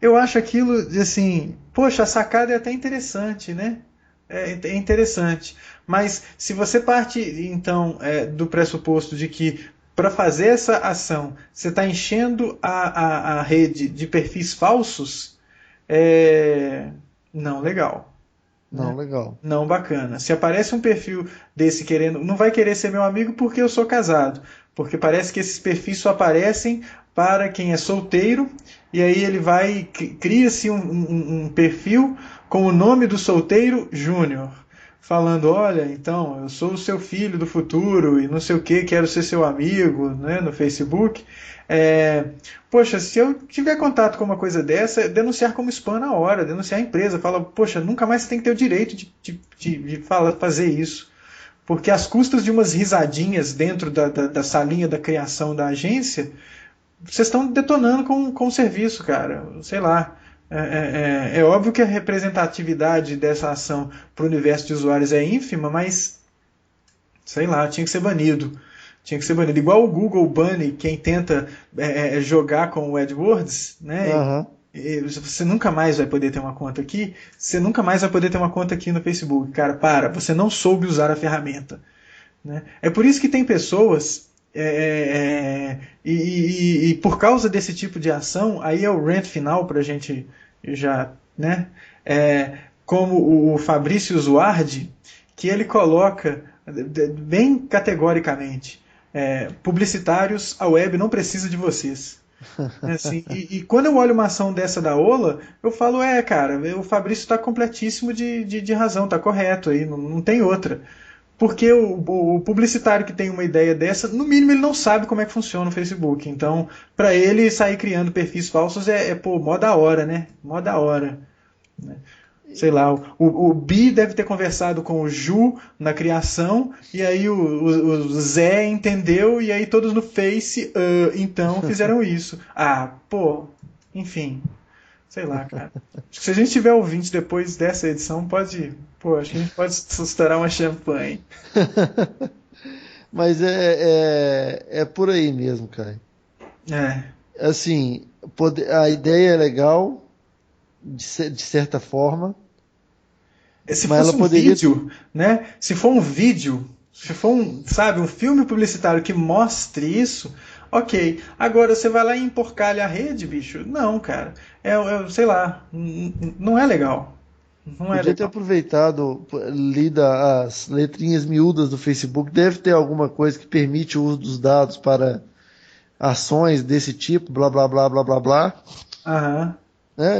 Eu acho aquilo, assim, poxa, a sacada é até interessante, né? É interessante. Mas se você parte, então, do pressuposto de que para fazer essa ação, você está enchendo a rede de perfis falsos, não legal. Não, né? legal. Não bacana. Se aparece um perfil desse querendo, não vai querer ser meu amigo porque eu sou casado, porque parece que esses perfis só aparecem para quem é solteiro, e aí ele vai, cria-se um perfil com o nome do solteiro Júnior, falando, olha, então, eu sou o seu filho do futuro e não sei o que, quero ser seu amigo, né, no Facebook. É, poxa, se eu tiver contato com uma coisa dessa, é denunciar como spam na hora, denunciar a empresa, fala, poxa, nunca mais você tem que ter o direito de fazer isso. Porque às custas de umas risadinhas dentro da salinha da criação da agência, vocês estão detonando com o serviço, cara. Sei lá. É óbvio que a representatividade dessa ação para o universo de usuários é ínfima, mas sei lá, tinha que ser banido. Tinha que ser banido. Igual o Google bane quem tenta jogar com o AdWords, né? Aham. Você nunca mais vai poder ter uma conta aqui, você nunca mais vai poder ter uma conta aqui no Facebook. Cara, você não soube usar a ferramenta. Né? É por isso que tem pessoas, e por causa desse tipo de ação, aí é o rant final para a gente já, né? Como o Fabrício Zuardi, que ele coloca bem categoricamente, publicitários, a web não precisa de vocês. Assim, e quando eu olho uma ação dessa da Ola, eu falo, cara, o Fabrício está completíssimo de razão, está correto, aí não tem outra. Porque o publicitário que tem uma ideia dessa, no mínimo ele não sabe como é que funciona o Facebook. Então, para ele sair criando perfis falsos pô, mó da hora, né? Mó da hora. Né? Sei lá, o Bi deve ter conversado com o Ju na criação, e aí o Zé entendeu, e aí todos no Face, então, fizeram isso. Pô, enfim. Sei lá, cara. Acho que se a gente tiver ouvinte depois dessa edição, pô, acho que a gente pode estourar uma champanhe. Mas é por aí mesmo, cara. É. Assim, a ideia é legal, de certa forma, Se mas ela fosse um poderia. vídeo, né? Se for um vídeo, se for sabe, um filme publicitário que mostre isso, ok. Agora você vai lá e emporcalha a rede, bicho? Não, cara. Sei lá, não é legal. Não é Podia ter legal. aproveitado, lida as letrinhas miúdas do Facebook. Deve ter alguma coisa que permite o uso dos dados para ações desse tipo, blá blá blá blá blá blá. Aham.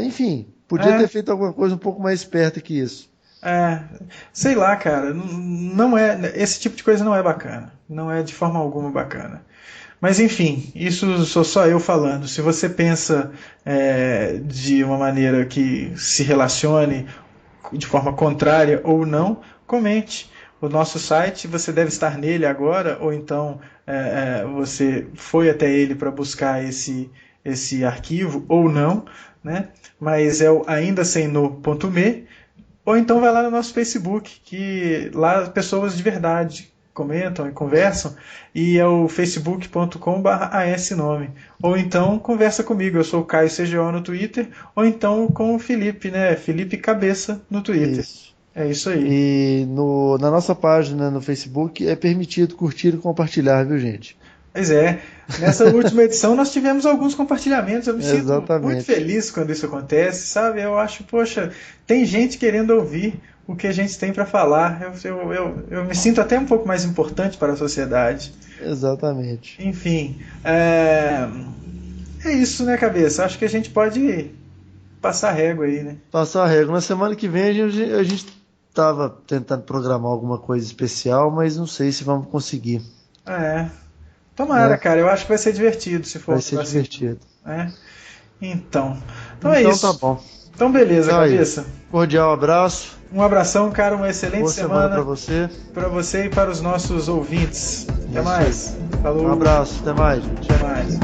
Enfim, podia ter feito alguma coisa um pouco mais esperta que isso. Sei lá, cara, não esse tipo de coisa não é bacana, não é de forma alguma bacana. Mas enfim, isso sou só eu falando. Se você pensa de uma maneira que se relacione de forma contrária ou não, comente. O nosso site, você deve estar nele agora, ou então você foi até ele para buscar esse arquivo, ou não, né? Mas é o aindasemno.me. Ou então vai lá no nosso Facebook, que lá pessoas de verdade comentam e conversam, e é o facebook.com/asnome. Ou então conversa comigo, eu sou o Caio CGO no Twitter, ou então com o Felipe, né? Felipe Cabeça no Twitter. Isso. É isso aí. E na nossa página no Facebook é permitido curtir e compartilhar, viu, gente? Pois é. Nessa última edição nós tivemos alguns compartilhamentos. Eu me sinto muito Exatamente. feliz quando isso acontece, sabe? Eu acho, poxa, tem gente querendo ouvir o que a gente tem para falar. Eu me sinto até um pouco mais importante para a sociedade. Exatamente. Enfim, é isso, né, cabeça? Acho que a gente pode passar régua aí, né? Passar a regra. Na semana que vem a gente estava tentando programar alguma coisa especial, mas não sei se vamos conseguir. Tomara, Né? cara. Eu acho que vai ser divertido se for Vai um ser negócio assim. divertido. Então Então é isso. tá bom. Então beleza, Tá aí. cabeça. Cordial abraço. Um abração, cara. Uma excelente Boa semana para para você e para os nossos ouvintes. Até Isso mais. Falou. Um abraço. Até mais, gente. Até mais.